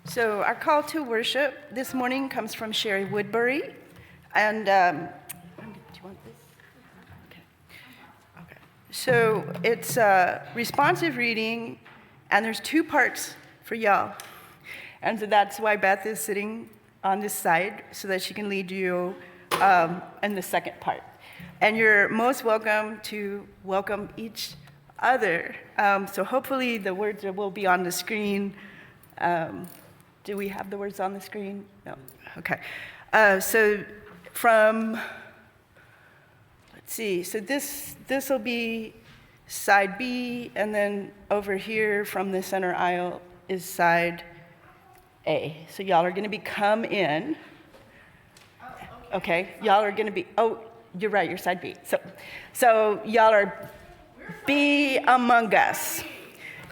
So our call to worship this morning comes from Sherry Woodbury. And do you want this? Okay. So it's a responsive reading, and there's two parts for y'all. And so that's why Beth is sitting on this side, so that she can lead you in the second part. And you're most welcome to welcome each other. So hopefully the words will be on the screen. Do we have the words on the screen? No. Okay. So let's see. So this will be side B, and then over here from the center aisle is side A. So y'all are going to be come in. Okay. Y'all are going to be. Oh, you're right. You're side B. So y'all are be among us.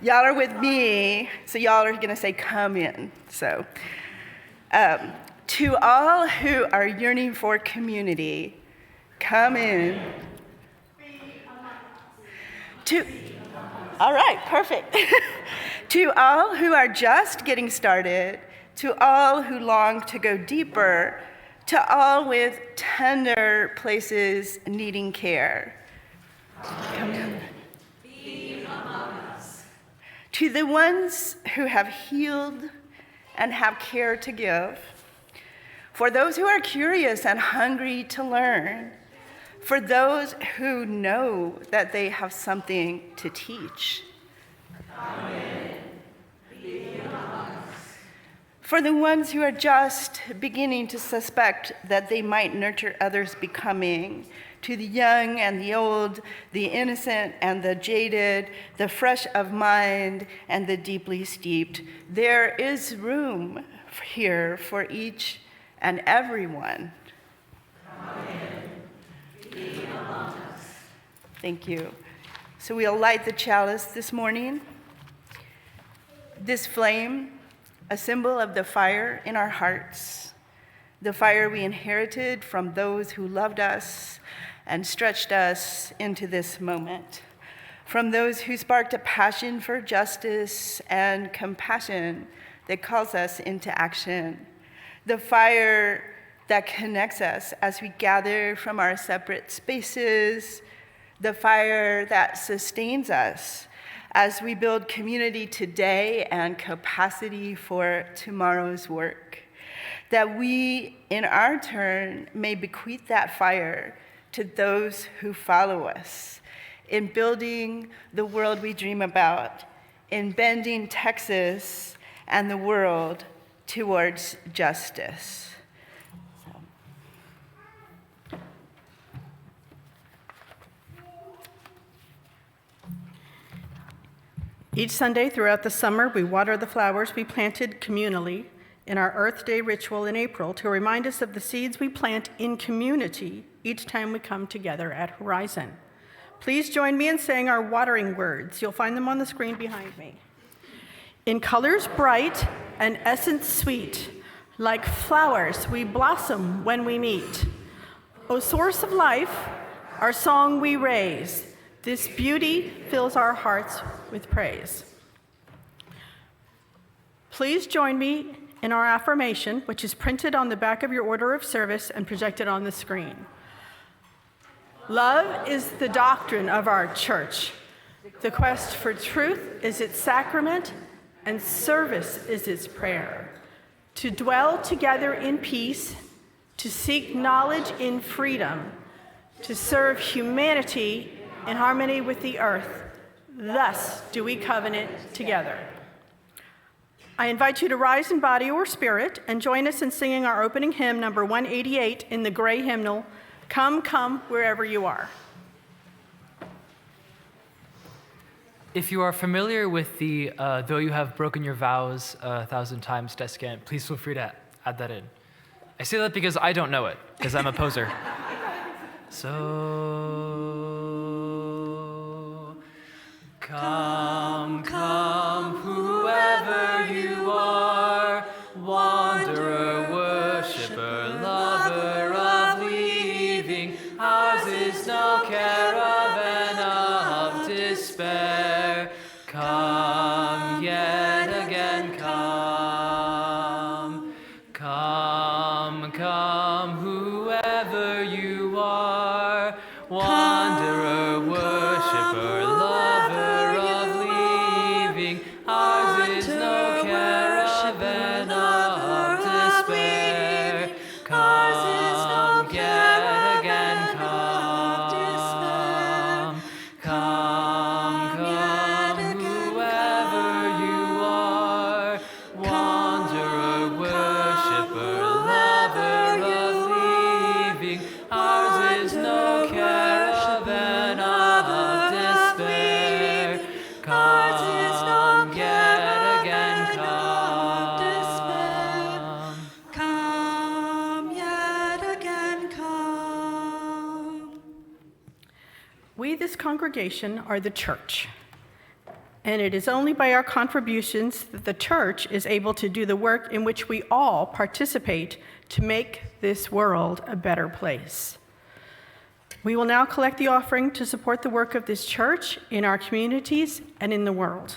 Y'all are with me, so y'all are going to say, come in. So, to all who are yearning for community, come in. All right, perfect. To all who are just getting started, to all who long to go deeper, to all with tender places needing care, come in. To the ones who have healed and have care to give, for those who are curious and hungry to learn, for those who know that they have something to teach. Amen. Be among us. For the ones who are just beginning to suspect that they might nurture others' becoming, to the young and the old, the innocent and the jaded, the fresh of mind and the deeply steeped, there is room here for each and everyone. Amen. Be among us. Thank you. So we'll light the chalice this morning. This flame, a symbol of the fire in our hearts, the fire we inherited from those who loved us and stretched us into this moment, from those who sparked a passion for justice and compassion that calls us into action, the fire that connects us as we gather from our separate spaces, the fire that sustains us as we build community today and capacity for tomorrow's work, that we, in our turn, may bequeath that fire to those who follow us in building the world we dream about, in bending Texas and the world towards justice. Each Sunday throughout the summer, we water the flowers we planted communally in our Earth Day ritual in April to remind us of the seeds we plant in community each time we come together at Horizon. Please join me in saying our watering words. You'll find them on the screen behind me. In colors bright and essence sweet, like flowers we blossom when we meet. O source of life, our song we raise. This beauty fills our hearts with praise. Please join me in our affirmation, which is printed on the back of your order of service and projected on the screen. Love is the doctrine of our church. The quest for truth is its sacrament, and service is its prayer. To dwell together in peace, to seek knowledge in freedom, to serve humanity in harmony with the earth. Thus do we covenant together. I invite you to rise in body or spirit and join us in singing our opening hymn, number 188, in the gray hymnal, Come, Come, Wherever You Are. If you are familiar with the Though You Have Broken Your Vows 1,000 Times descant, please feel free to add that in. I say that because I don't know it, because I'm a poser. So, come, come, whoever you are, wanderer, worshiper, lover of leaving, ours is no caravan of despair. Come yet again, come. Come, come, whoever you are, wanderer, worshiper, lover of leaving. Ours is no caravan of despair. Come, yet again, come. Come, come, whoever you are, wanderer, worshiper, lover of leaving. Ours is no caravan of despair. Come, yet again, come. Come, yet again, come. We, this congregation, are the church. And it is only by our contributions that the church is able to do the work in which we all participate to make this world a better place. We will now collect the offering to support the work of this church in our communities and in the world.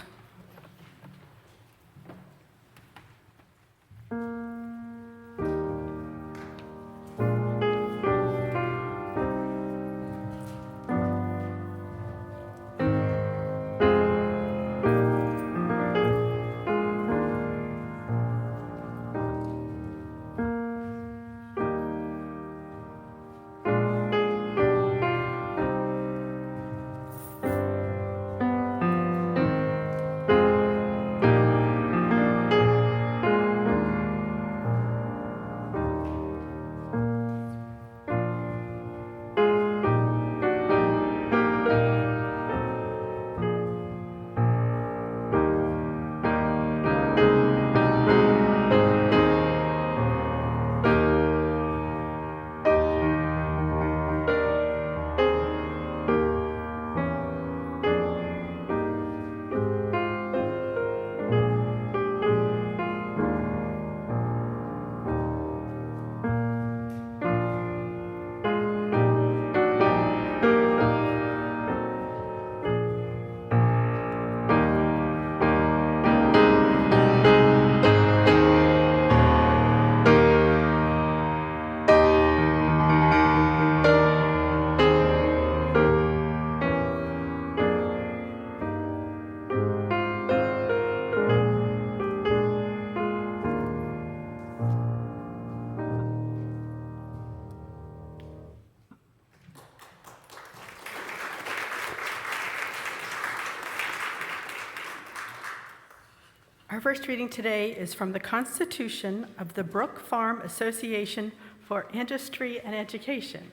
Our first reading today is from the Constitution of the Brook Farm Association for Industry and Education.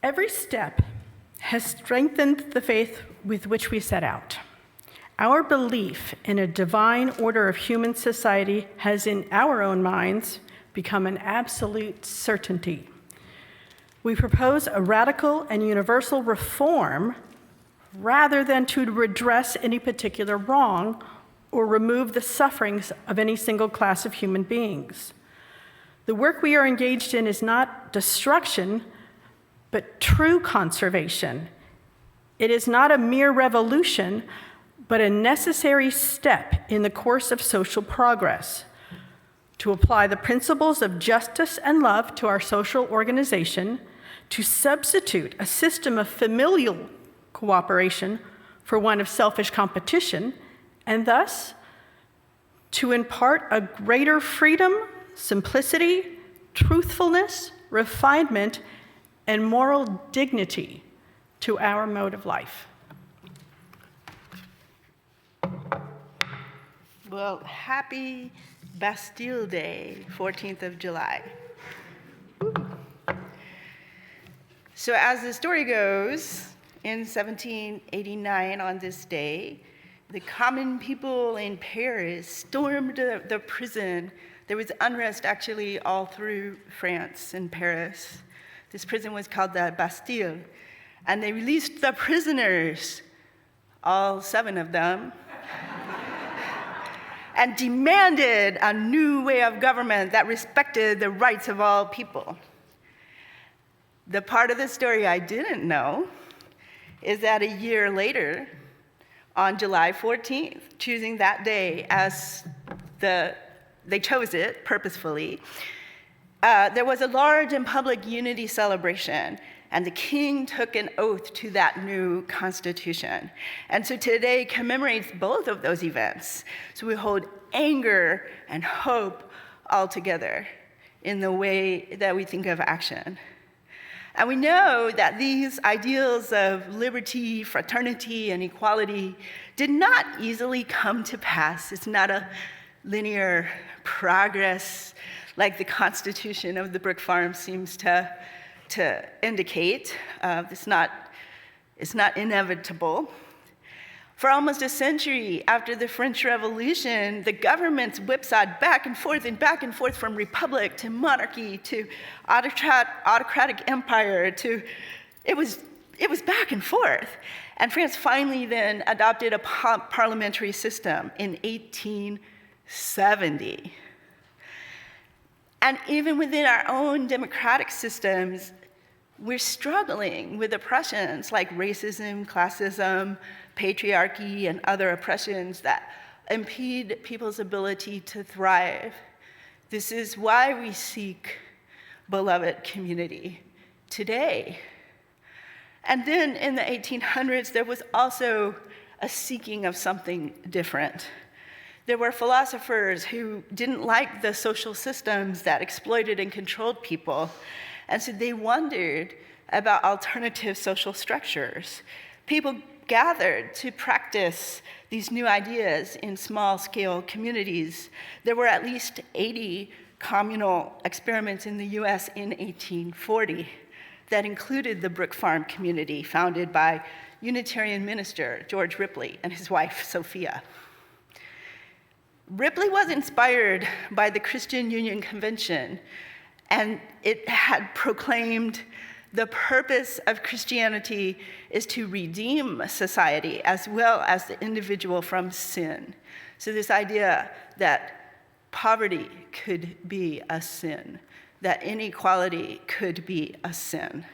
Every step has strengthened the faith with which we set out. Our belief in a divine order of human society has, in our own minds, become an absolute certainty. We propose a radical and universal reform rather than to redress any particular wrong or remove the sufferings of any single class of human beings. The work we are engaged in is not destruction, but true conservation. It is not a mere revolution, but a necessary step in the course of social progress. To apply the principles of justice and love to our social organization, to substitute a system of familial cooperation for one of selfish competition, and thus to impart a greater freedom, simplicity, truthfulness, refinement, and moral dignity to our mode of life. Well, happy Bastille Day, 14th of July. Woo. So as the story goes, in 1789, on this day, the common people in Paris stormed the prison. There was unrest actually all through France and Paris. This prison was called the Bastille. And they released the prisoners, all 7 of them, and demanded a new way of government that respected the rights of all people. The part of the story I didn't know is that a year later, on July 14th, choosing that day as the they chose it purposefully, there was a large and public unity celebration, and the king took an oath to that new constitution. And so today commemorates both of those events. So we hold anger and hope all together in the way that we think of action. And we know that these ideals of liberty, fraternity, and equality did not easily come to pass. It's not a linear progress like the Constitution of the Brook Farm seems to indicate. It's not inevitable. For almost a century after the French Revolution, the governments whipsawed back and forth from republic to monarchy to autocratic empire it was back and forth. And France finally then adopted a parliamentary system in 1870. And even within our own democratic systems, we're struggling with oppressions like racism, classism, patriarchy, and other oppressions that impede people's ability to thrive. This is why we seek beloved community today. And then in the 1800s, there was also a seeking of something different. There were philosophers who didn't like the social systems that exploited and controlled people, and so they wondered about alternative social structures. People gathered to practice these new ideas in small-scale communities. There were at least 80 communal experiments in the US in 1840 that included the Brook Farm community founded by Unitarian minister George Ripley and his wife, Sophia. Ripley was inspired by the Christian Union Convention, and it had proclaimed the purpose of Christianity is to redeem society as well as the individual from sin. So this idea that poverty could be a sin, that inequality could be a sin.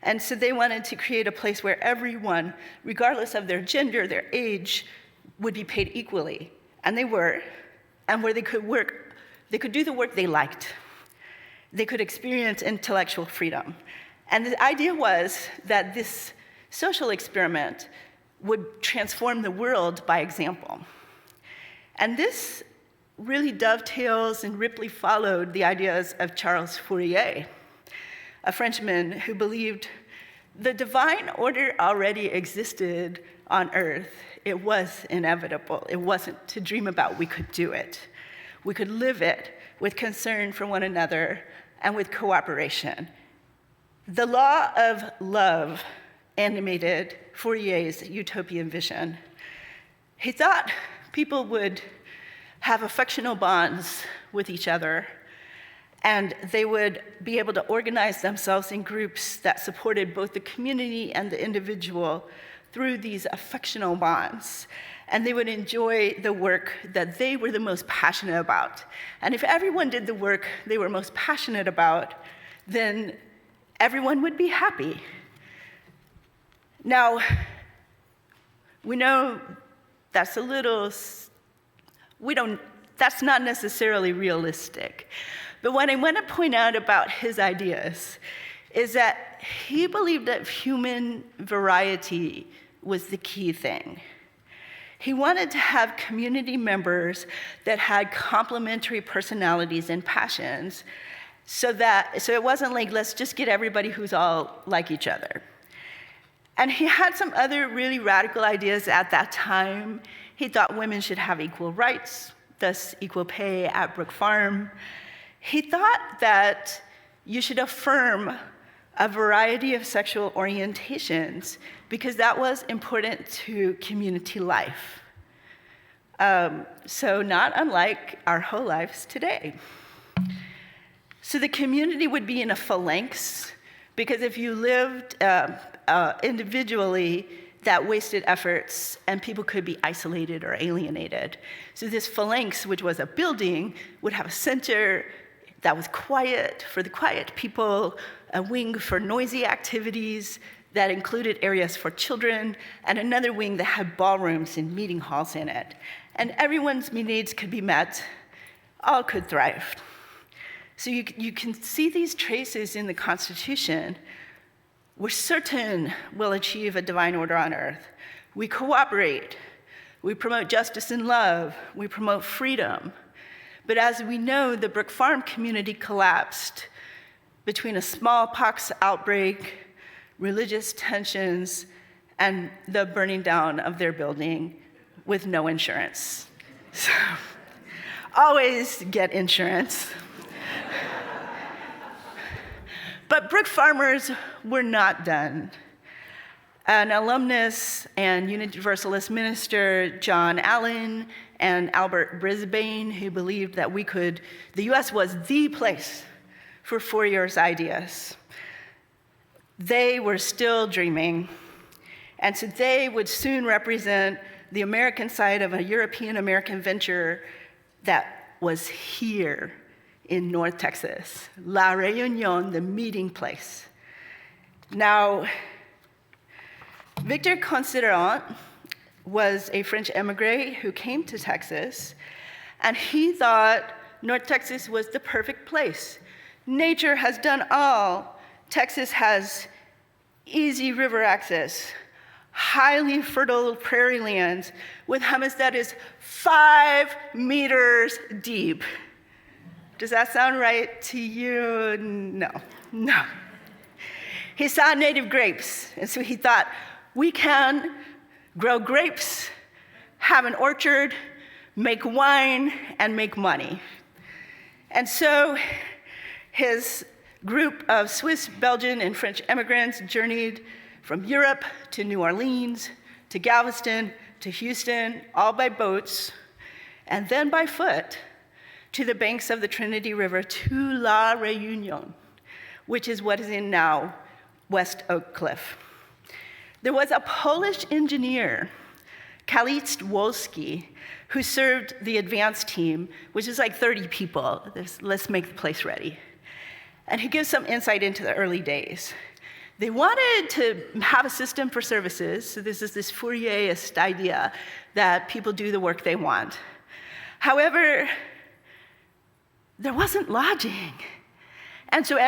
And so they wanted to create a place where everyone, regardless of their gender, their age, would be paid equally. And they were, and where they could do the work they liked. They could experience intellectual freedom. And the idea was that this social experiment would transform the world by example. And this really dovetails, and Ripley followed the ideas of Charles Fourier, a Frenchman who believed the divine order already existed on earth. It was inevitable. It wasn't to dream about. We could do it. We could live it with concern for one another and with cooperation. The law of love animated Fourier's utopian vision. He thought people would have affectional bonds with each other, and they would be able to organize themselves in groups that supported both the community and the individual through these affectional bonds. And they would enjoy the work that they were the most passionate about. And if everyone did the work they were most passionate about, then everyone would be happy. Now, we know that's that's not necessarily realistic. But what I want to point out about his ideas is that he believed that human variety was the key thing. He wanted to have community members that had complementary personalities and passions, so it wasn't like, let's just get everybody who's all like each other. And he had some other really radical ideas at that time. He thought women should have equal rights, thus equal pay at Brook Farm. He thought that you should affirm a variety of sexual orientations because that was important to community life. So not unlike our whole lives today. So the community would be in a phalanx, because if you lived individually, that wasted efforts and people could be isolated or alienated. So this phalanx, which was a building, would have a center that was quiet for the quiet people, a wing for noisy activities that included areas for children, and another wing that had ballrooms and meeting halls in it. And everyone's needs could be met all could thrive. So you can see these traces in the Constitution. We're certain we'll achieve a divine order on earth. We cooperate. We promote justice and love. We promote freedom. But as we know, the Brook Farm community collapsed between a smallpox outbreak, religious tensions, and the burning down of their building with no insurance. So, always get insurance. But Brook Farmers were not done. An alumnus and Universalist minister, John Allen and Albert Brisbane, who believed that the US was the place for Fourier's ideas. They were still dreaming, and so they would soon represent the American side of a European-American venture that was here in North Texas, La Reunion, the meeting place. Now, Victor Considerant was a French emigre who came to Texas, and he thought North Texas was the perfect place. Nature has done all. Texas has easy river access, highly fertile prairie lands with humus that is 5 meters deep. Does that sound right to you? No. He saw native grapes, and so he thought, we can grow grapes, have an orchard, make wine, and make money. And so his group of Swiss, Belgian, and French immigrants journeyed from Europe to New Orleans, to Galveston, to Houston, all by boats, and then by foot to the banks of the Trinity River to La Reunion, which is what is in now West Oak Cliff. There was a Polish engineer, Kalist Wolski, who served the advanced team, which is like 30 people. Let's make the place ready. And he gives some insight into the early days. They wanted to have a system for services, so this is this Fourierist idea that people do the work they want. However, there wasn't lodging. And so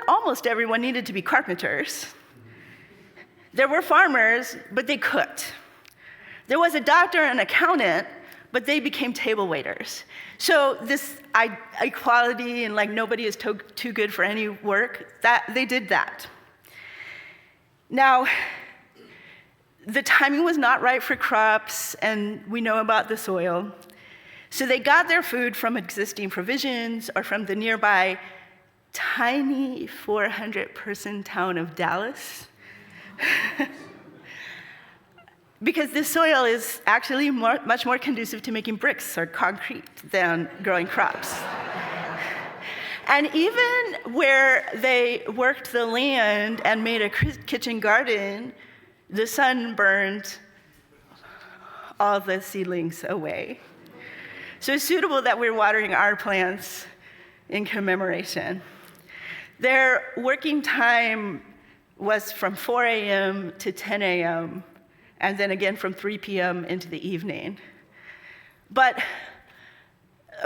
almost everyone needed to be carpenters. There were farmers, but they cooked. There was a doctor and accountant, but they became table waiters. So this equality and like nobody is too good for any work, they did that. Now, the timing was not right for crops, and we know about the soil. So they got their food from existing provisions or from the nearby tiny 400-person town of Dallas. Because this soil is actually much more conducive to making bricks or concrete than growing crops. And even where they worked the land and made a kitchen garden, the sun burned all the seedlings away. So it's suitable that we're watering our plants in commemoration. Their working time was from 4 a.m. to 10 a.m., and then again from 3 p.m. into the evening. But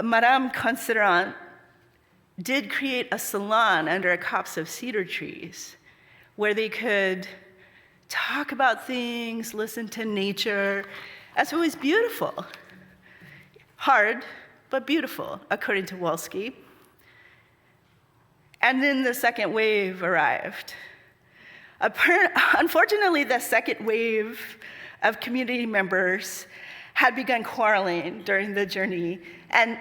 Madame Considerant did create a salon under a copse of cedar trees where they could talk about things, listen to nature. And so it was beautiful. Hard, but beautiful, according to Wolski. And then the second wave arrived. Unfortunately, the second wave of community members had begun quarreling during the journey and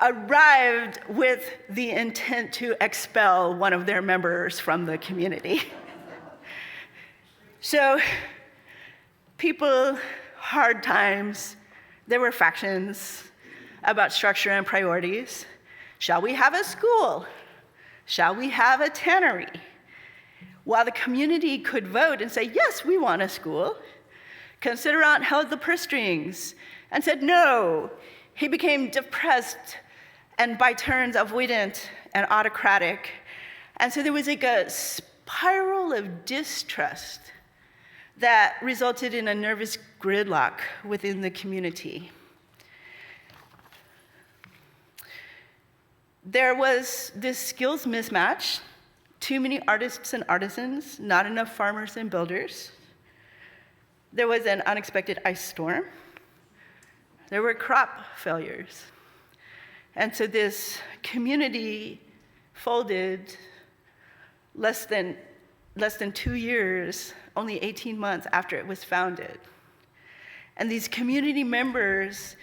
arrived with the intent to expel one of their members from the community. So, hard times, there were factions about structure and priorities. Shall we have a school? Shall we have a tannery? While the community could vote and say, yes, we want a school, Considerant held the purse strings and said no. He became depressed and by turns avoidant and autocratic. And so there was like a spiral of distrust that resulted in a nervous gridlock within the community. There was this skills mismatch, too many artists and artisans, not enough farmers and builders. There was an unexpected ice storm. There were crop failures. And so this community folded less than 2 years, only 18 months after it was founded. And these community members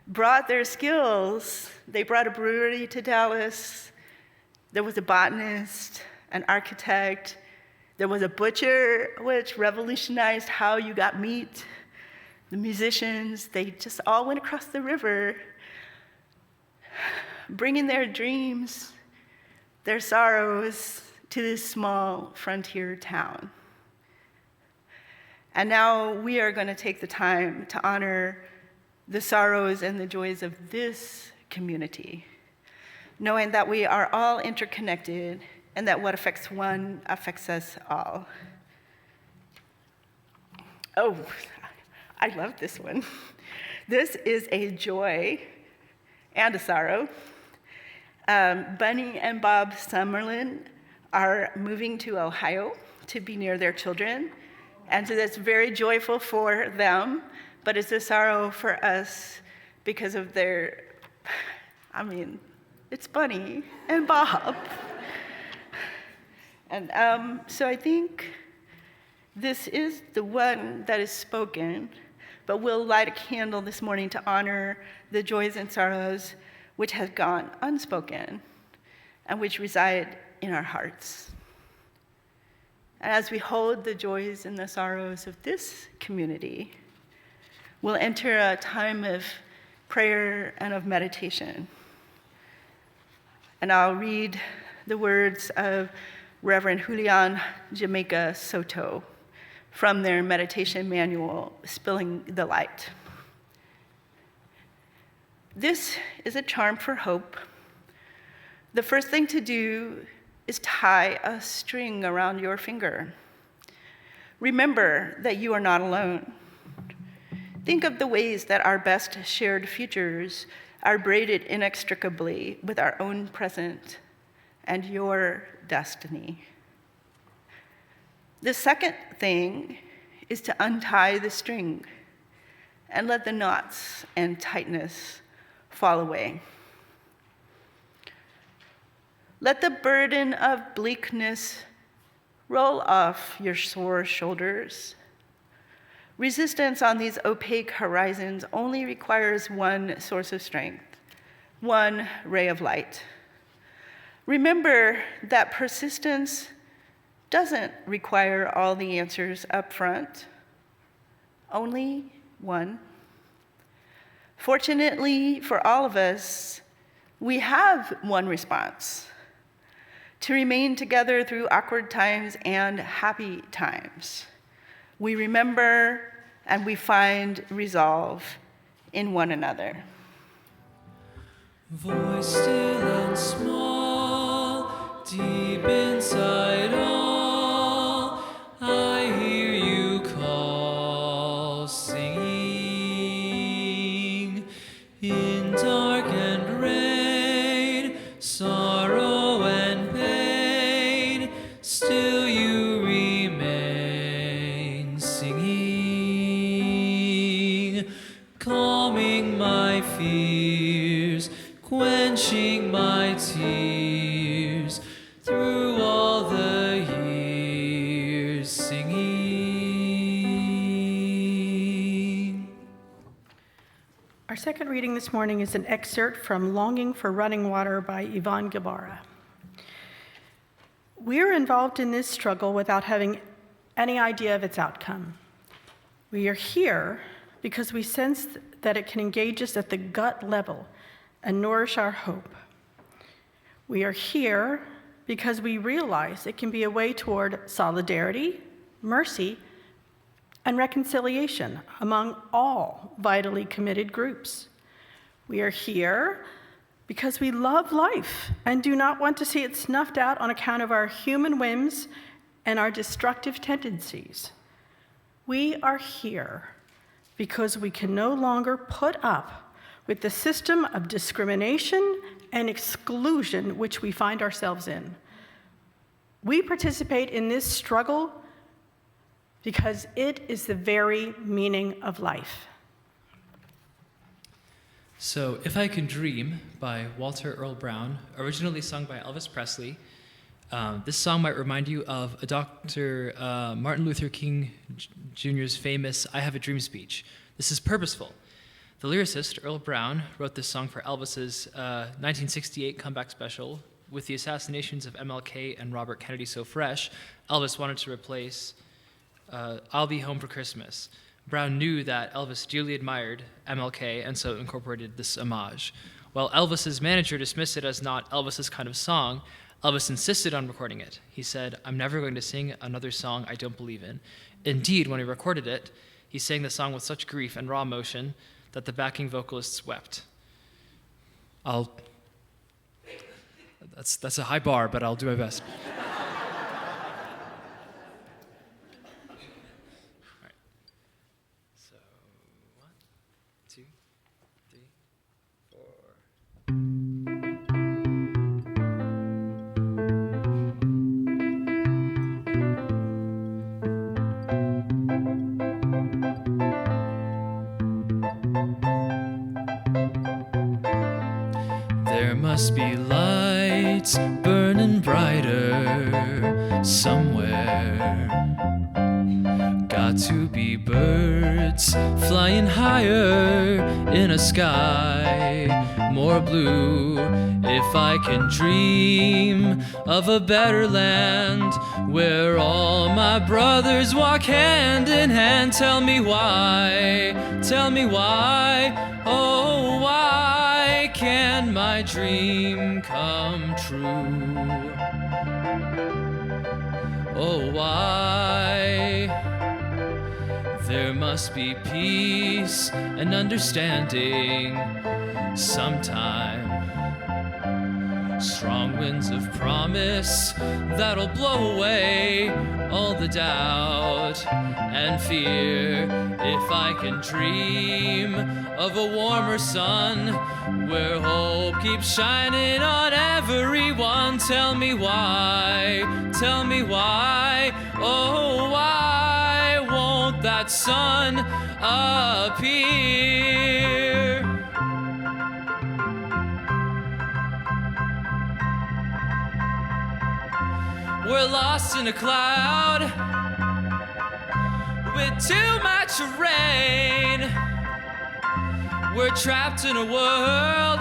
brought their skills. They brought a brewery to Dallas. There was a botanist, an architect. There was a butcher, which revolutionized how you got meat. The musicians, they just all went across the river, bringing their dreams, their sorrows to this small frontier town. And now we are going to take the time to honor the sorrows and the joys of this community, knowing that we are all interconnected and that what affects one affects us all. Oh, I love this one. This is a joy and a sorrow. Bunny and Bob Summerlin are moving to Ohio to be near their children. And so that's very joyful for them, but it's a sorrow for us because of their, it's Bunny and Bob. And so I think this is the one that is spoken, but we'll light a candle this morning to honor the joys and sorrows which have gone unspoken and which reside in our hearts. And as we hold the joys and the sorrows of this community, we'll enter a time of prayer and of meditation. And I'll read the words of Reverend Julian Jamaica Soto from their meditation manual, Spilling the Light. This is a charm for hope. The first thing to do is tie a string around your finger. Remember that you are not alone. Think of the ways that our best shared futures are braided inextricably with our own present and your destiny. The second thing is to untie the string and let the knots and tightness fall away. Let the burden of bleakness roll off your sore shoulders. Resistance on these opaque horizons only requires one source of strength, one ray of light. Remember that persistence doesn't require all the answers up front, only one. Fortunately for all of us, we have one response: to remain together through awkward times and happy times. We remember and we find resolve in one another. Voice still and small, deep inside all, I hear you call, singing in dark and rain, sorrow and pain, still you remain singing, calming my fears, quenching my tears, through all the years singing. Our second reading this morning is an excerpt from Longing for Running Water by Yvonne Guevara. We're involved in this struggle without having any idea of its outcome. We are here because we sense that it can engage us at the gut level and nourish our hope. We are here because we realize it can be a way toward solidarity, mercy, and reconciliation among all vitally committed groups. We are here because we love life and do not want to see it snuffed out on account of our human whims and our destructive tendencies. We are here because we can no longer put up with the system of discrimination and exclusion which we find ourselves in. We participate in this struggle because it is the very meaning of life. So, If I Can Dream by Walter Earl Brown, originally sung by Elvis Presley. This song might remind you of Dr. Martin Luther King Jr.'s famous I Have a Dream speech. This is purposeful. The lyricist, Earl Brown, wrote this song for Elvis's 1968 comeback special. With the assassinations of MLK and Robert Kennedy so fresh, Elvis wanted to replace I'll Be Home for Christmas. Brown knew that Elvis dearly admired MLK and so incorporated this homage. While Elvis's manager dismissed it as not Elvis's kind of song, Elvis insisted on recording it. He said, "I'm never going to sing another song I don't believe in." Indeed, when he recorded it, he sang the song with such grief and raw emotion that the backing vocalists wept. That's a high bar, but I'll do my best. There must be lights burning brighter somewhere. Got to be birds flying higher in a sky more blue. If I can dream of a better land where all my brothers walk hand in hand, tell me why, oh why can my dream come true? Oh why? There must be peace and understanding sometime. Strong winds of promise that'll blow away all the doubt and fear. If I can dream of a warmer sun where hope keeps shining on everyone, tell me why, oh why won't that sun appear? We're lost in a cloud with too much rain. We're trapped in a world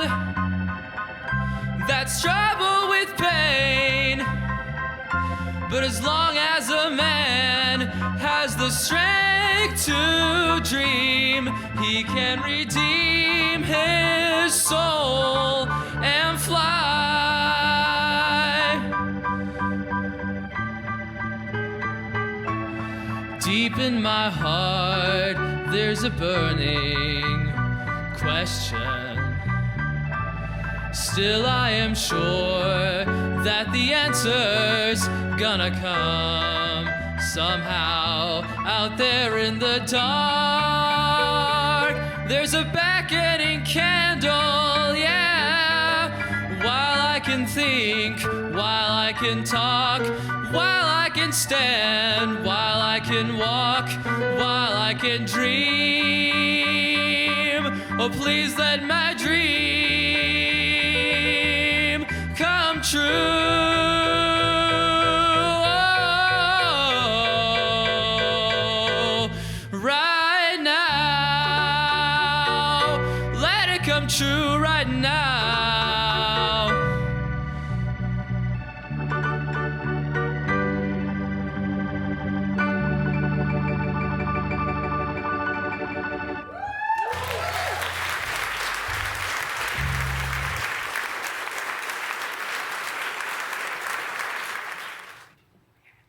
that's troubled with pain. But as long as a man has the strength to dream, he can redeem his soul and fly. Deep in my heart, there's a burning question. Still I am sure that the answer's gonna come somehow out there in the dark. There's a beckoning candle, yeah. While I can think, while I can talk, while I can stand, while I can walk, while I can dream. Oh, please let my dream come true. Oh, right now, let it come true right now.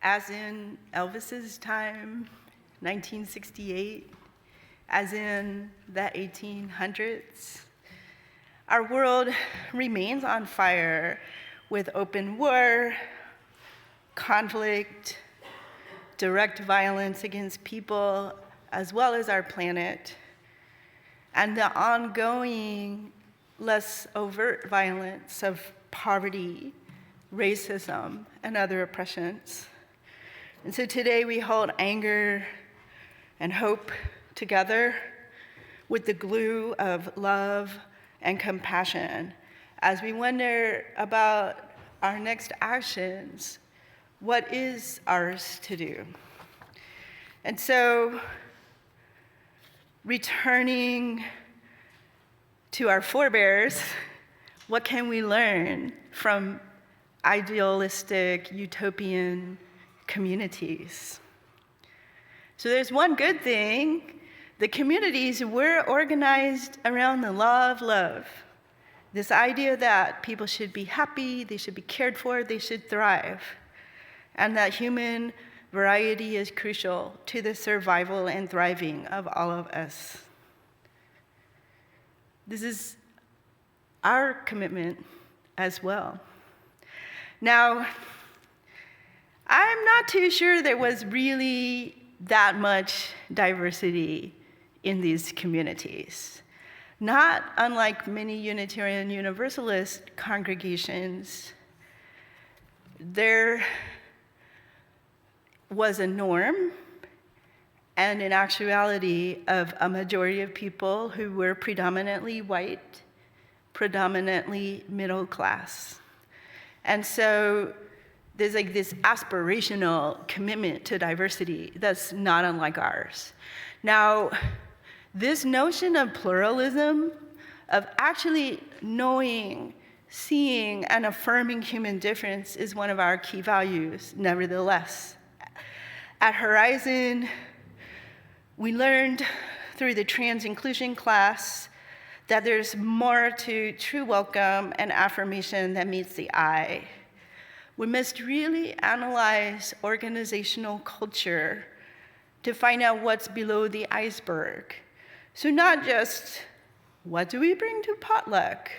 As in Elvis's time, 1968, as in the 1800s, our world remains on fire with open war, conflict, direct violence against people, as well as our planet, and the ongoing less overt violence of poverty, racism, and other oppressions. And so today we hold anger and hope together with the glue of love and compassion as we wonder about our next actions. What is ours to do? And so, returning to our forebears, what can we learn from idealistic, utopian communities? So there's one good thing. The communities were organized around the law of love. This idea that people should be happy, they should be cared for, they should thrive, and that human variety is crucial to the survival and thriving of all of us. This is our commitment as well. Now, I'm not too sure there was really that much diversity in these communities. Not unlike many Unitarian Universalist congregations, there was a norm and an actuality of a majority of people who were predominantly white, predominantly middle class. And so there's like this aspirational commitment to diversity that's not unlike ours. Now, this notion of pluralism, of actually knowing, seeing, and affirming human difference is one of our key values, nevertheless. At Horizon, we learned through the trans inclusion class that there's more to true welcome and affirmation than meets the eye. We must really analyze organizational culture to find out what's below the iceberg. So not just, what do we bring to potluck?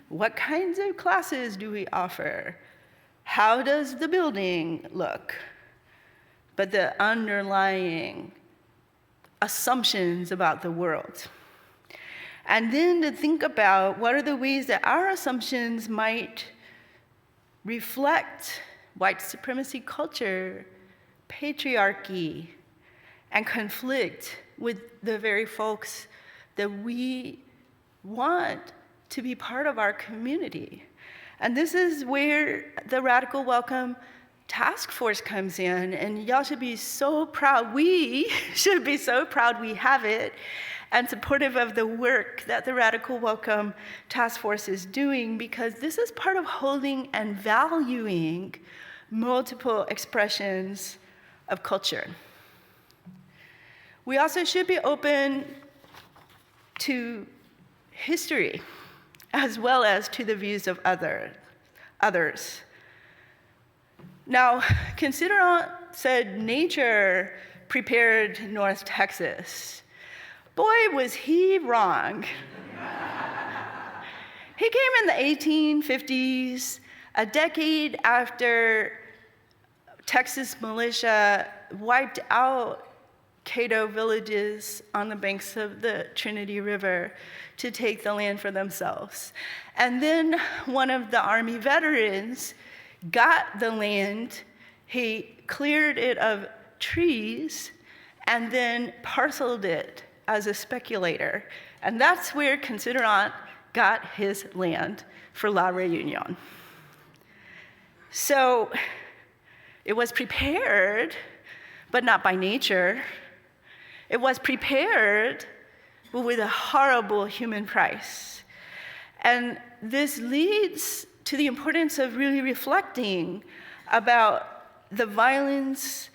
What kinds of classes do we offer? How does the building look? But the underlying assumptions about the world. And then to think about what are the ways that our assumptions might reflect white supremacy culture, patriarchy, and conflict with the very folks that we want to be part of our community. And this is where the Radical Welcome Task Force comes in, and y'all should be so proud. We should be so proud we have it, and supportive of the work that the Radical Welcome Task Force is doing, because this is part of holding and valuing multiple expressions of culture. We also should be open to history, as well as to the views of others. Now, Considerant said nature prepared North Texas. Boy, was he wrong. He came in the 1850s, a decade after Texas militia wiped out Caddo villages on the banks of the Trinity River to take the land for themselves. And then one of the Army veterans got the land, he cleared it of trees, and then parceled it as a speculator. And that's where Considerant got his land for La Reunion. So it was prepared, but not by nature. It was prepared, but with a horrible human price. And this leads to the importance of really reflecting about the violence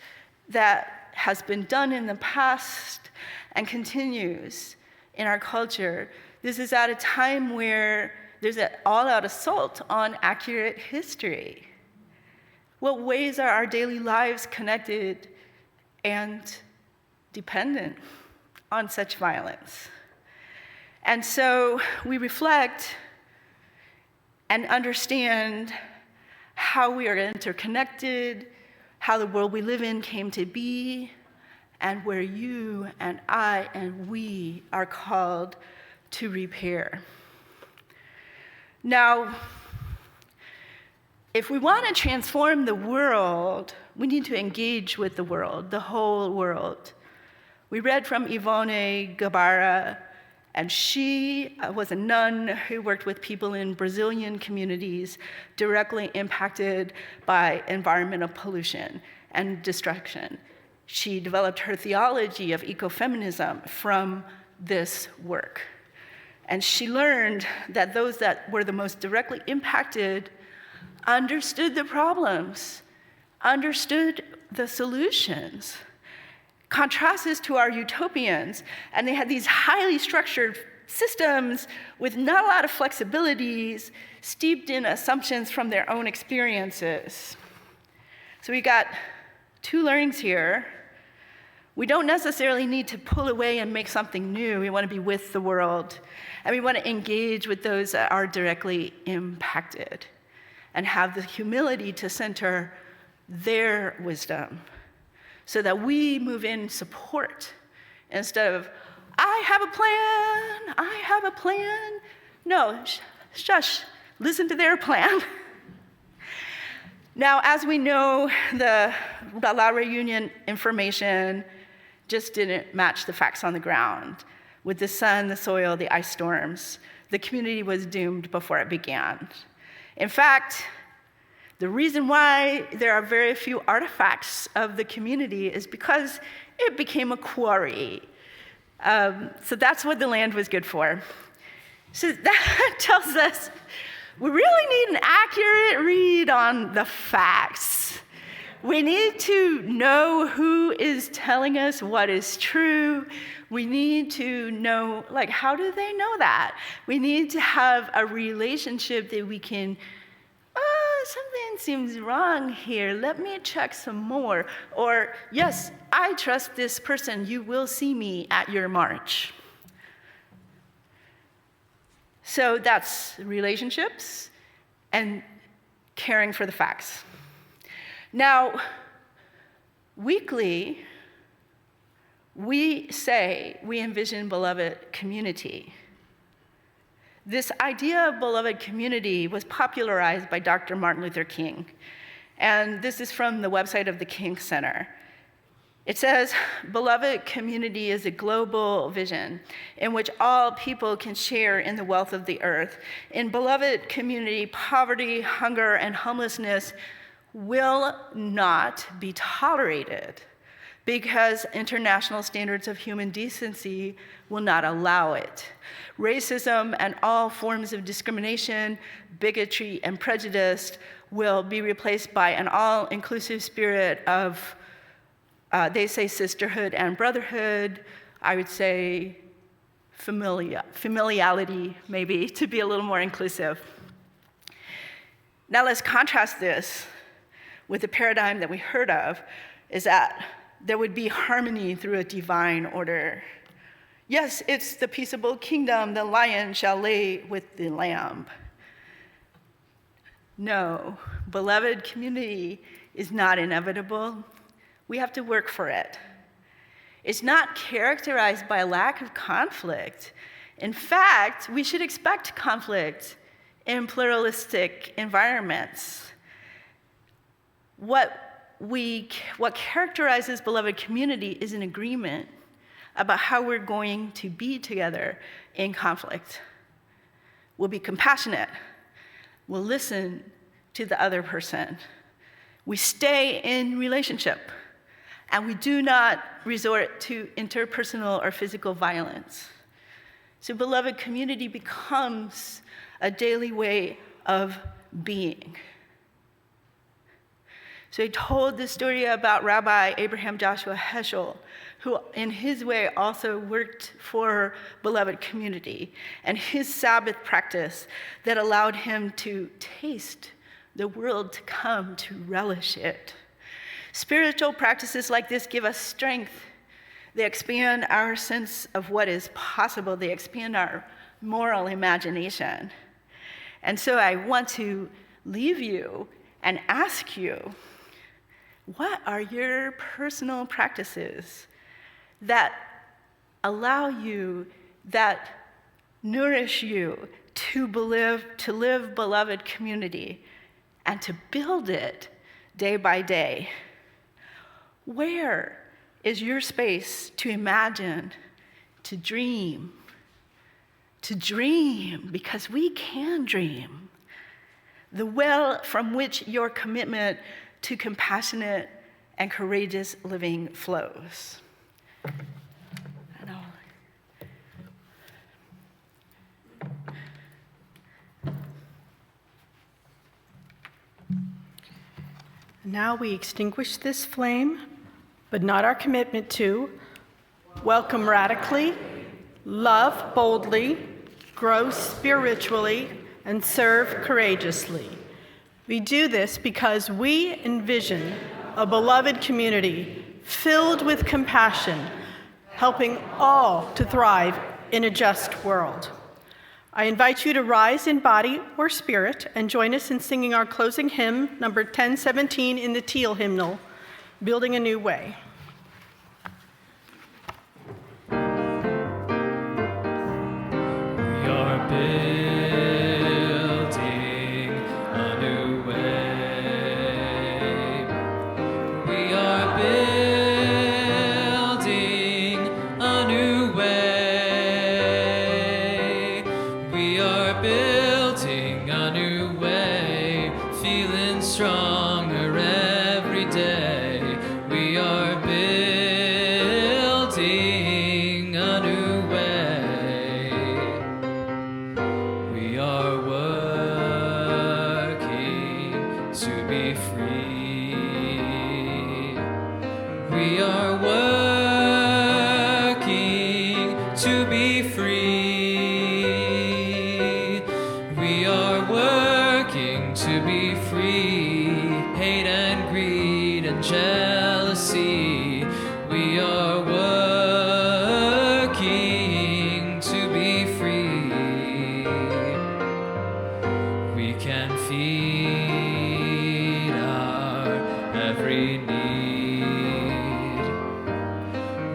that has been done in the past and continues in our culture. This is at a time where there's an all-out assault on accurate history. What ways are our daily lives connected and dependent on such violence? And so we reflect and understand how we are interconnected, how the world we live in came to be, and where you and I and we are called to repair. Now, if we want to transform the world, we need to engage with the world, the whole world. We read from Ivone Guevara, and she was a nun who worked with people in Brazilian communities directly impacted by environmental pollution and destruction. She developed her theology of ecofeminism from this work. And she learned that those that were the most directly impacted understood the problems, understood the solutions. Contrast this to our utopians, and they had these highly structured systems with not a lot of flexibilities, steeped in assumptions from their own experiences. So we got two learnings here. We don't necessarily need to pull away and make something new. We want to be with the world, and we want to engage with those that are directly impacted and have the humility to center their wisdom so that we move in support instead of, I have a plan. No, shush, listen to their plan. Now, as we know, the La Reunion information just didn't match the facts on the ground. With the sun, the soil, the ice storms, the community was doomed before it began. In fact, the reason why there are very few artifacts of the community is because it became a quarry. So that's what the land was good for. So that tells us we really need an accurate read on the facts. We need to know who is telling us what is true. We need to know, like, how do they know that? We need to have a relationship that we can, something seems wrong here. Let me check some more. Or, yes, I trust this person. You will see me at your march. So that's relationships and caring for the facts. Now, weekly, we say we envision beloved community. This idea of beloved community was popularized by Dr. Martin Luther King. And this is from the website of the King Center. It says, beloved community is a global vision in which all people can share in the wealth of the earth. In beloved community, poverty, hunger, and homelessness will not be tolerated because international standards of human decency will not allow it. Racism and all forms of discrimination, bigotry, and prejudice will be replaced by an all-inclusive spirit of, they say sisterhood and brotherhood. I would say familiality, maybe, to be a little more inclusive. Now let's contrast this with the paradigm that we heard of, is that there would be harmony through a divine order. Yes, it's the peaceable kingdom, the lion shall lay with the lamb. No, beloved community is not inevitable. We have to work for it. It's not characterized by a lack of conflict. In fact, we should expect conflict in pluralistic environments. What characterizes beloved community is an agreement about how we're going to be together in conflict. We'll be compassionate. We'll listen to the other person. We stay in relationship, and we do not resort to interpersonal or physical violence. So beloved community becomes a daily way of being. So he told the story about Rabbi Abraham Joshua Heschel, who in his way also worked for beloved community, and his Sabbath practice that allowed him to taste the world to come to relish it. Spiritual practices like this give us strength. They expand our sense of what is possible. They expand our moral imagination. And so I want to leave you and ask you, what are your personal practices that allow you, that nourish you, to live beloved community and to build it day by day. Where is your space to imagine, to dream, because we can dream? The well from which your commitment to compassionate and courageous living flows. Now we extinguish this flame, but not our commitment to welcome radically, love boldly, grow spiritually, and serve courageously. We do this because we envision a beloved community filled with compassion, helping all to thrive in a just world. I invite you to rise in body or spirit and join us in singing our closing hymn, number 1017 in the Teal hymnal, Building a New Way. We are building a new way. We are building a new way. We are building a new way, feeling stronger every day. We are building a new way. We are working to be free. We are working to be free. We are working to be free. Hate and greed and jealousy. We are working to be free. We can feed our every need.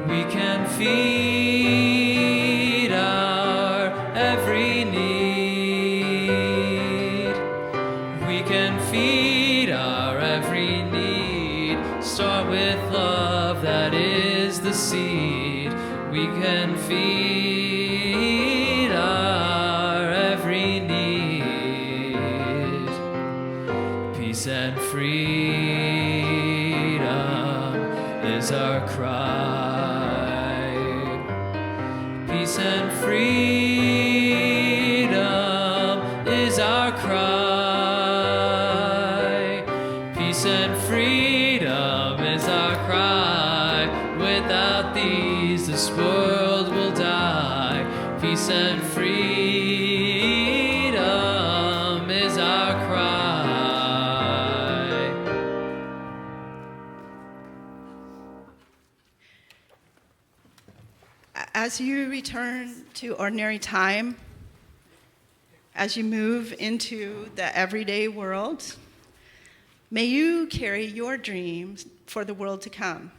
We can feed our every need. We can feed our every need. Start with love, that is the seed. We can feed our every need. Peace and freedom is our cry. Peace and freedom is our cry. Peace and freedom is our cry. Without these, this world will die. Peace and freedom is our cry. As you return to ordinary time, as you move into the everyday world, may you carry your dreams for the world to come.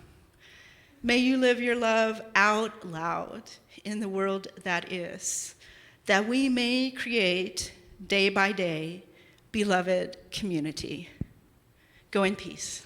May you live your love out loud in the world that is, that we may create day by day beloved community. Go in peace.